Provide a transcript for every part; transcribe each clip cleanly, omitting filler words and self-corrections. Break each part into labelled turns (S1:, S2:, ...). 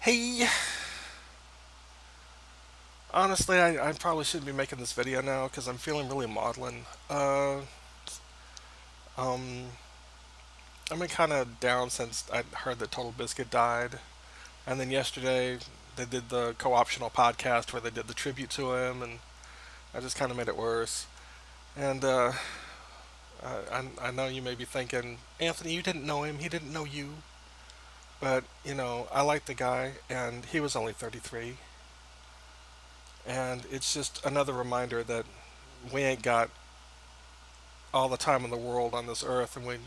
S1: Hey, honestly, I probably shouldn't be making this video now because I'm feeling really maudlin. Um, I've been kind of down since I heard that Total Biscuit died, and then yesterday they did the co-optional podcast where they did the tribute to him, and I just kind of made it worse. And I know you may be thinking, Anthony, you didn't know him, he didn't know you, but I like the guy, and he was only 33, and it's just another reminder that we ain't got all the time in the world on this earth, and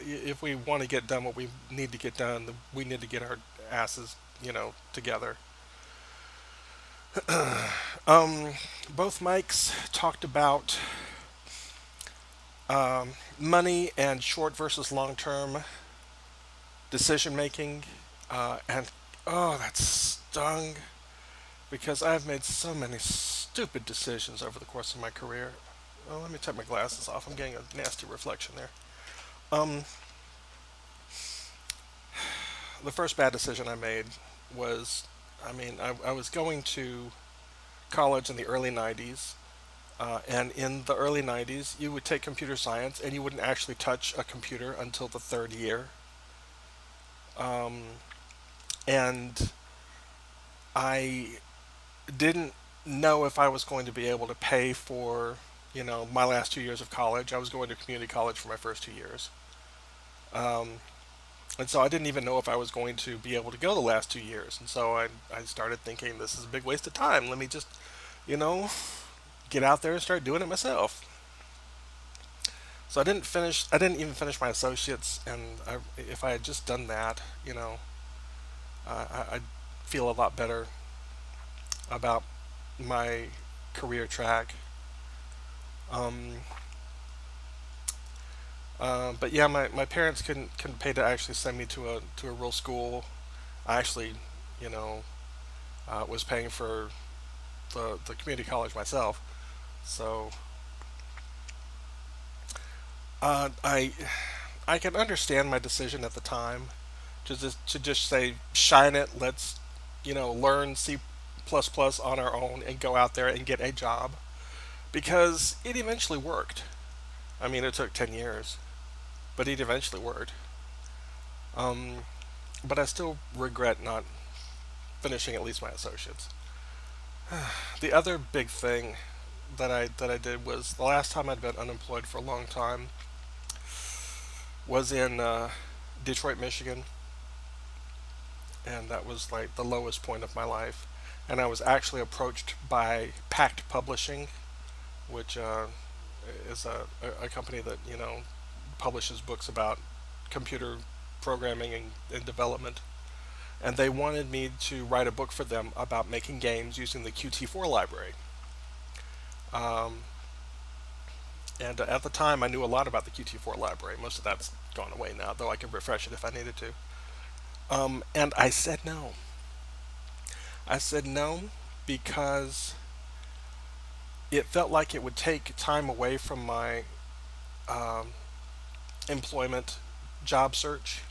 S1: if we want to get done what we need to get done, we need to get our asses, together. Um, Both mics talked about money and short versus long term decision making, and oh, that stung because I've made so many stupid decisions over the course of my career. Oh, let me take my glasses off. I'm getting a nasty reflection there. Um, the first bad decision I made was, I was going to college in the early 90s. And in the early 90s, you would take computer science and you wouldn't actually touch a computer until the third year. Um, and I didn't know if I was going to be able to pay for, my last 2 years of college. I was going to community college for my first 2 years. Um, And so I didn't even know if I was going to be able to go the last 2 years. And so I started thinking, this is a big waste of time. Let me just, you know, get out there and start doing it myself. So I didn't even finish my associates. And if I had just done that, I'd feel a lot better about my career track. Um, but yeah, my parents couldn't pay to actually send me to a real school. I actually, you know, was paying for the community college myself. So uh, I I can understand my decision at the time to just say shine it. Let's learn C plus plus on our own and go out there and get a job because it eventually worked. I mean, it took 10 years, but it eventually worked. Um, but I still regret not finishing at least my associates. The other big thing that I did was the last time I'd been unemployed for a long time was in Detroit, Michigan, and that was like the lowest point of my life. And I was actually approached by Pact Publishing, which is a company that publishes books about computer programming and development. And they wanted me to write a book for them about making games using the Qt4 library. Um, and at the time, I knew a lot about the Qt4 library. Most of that's gone away now, though I could refresh it if I needed to. And I said no. I said no because it felt like it would take time away from my um, employment job search,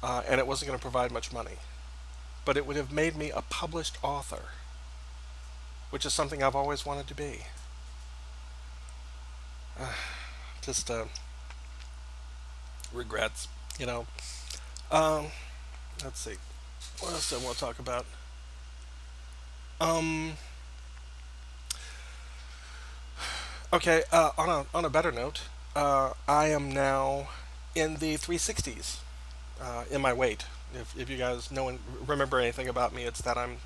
S1: and it wasn't going to provide much money. But it would have made me a published author, which is something I've always wanted to be. Just regrets, you know. Um, let's see. What else do I want to talk about? Um, okay. On a better note, I am now in the 360s in my weight. If you guys know and remember anything about me, it's that I'm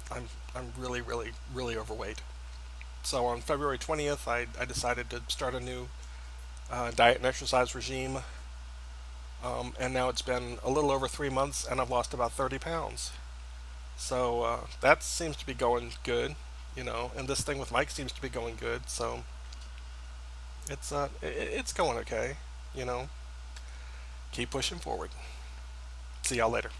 S1: really really really overweight. So on February 20th, I decided to start a new diet and exercise regime, and now it's been a little over 3 months, and I've lost about 30 pounds. So that seems to be going good, and this thing with Mike seems to be going good. So it's going okay, you know. Keep pushing forward. See y'all later.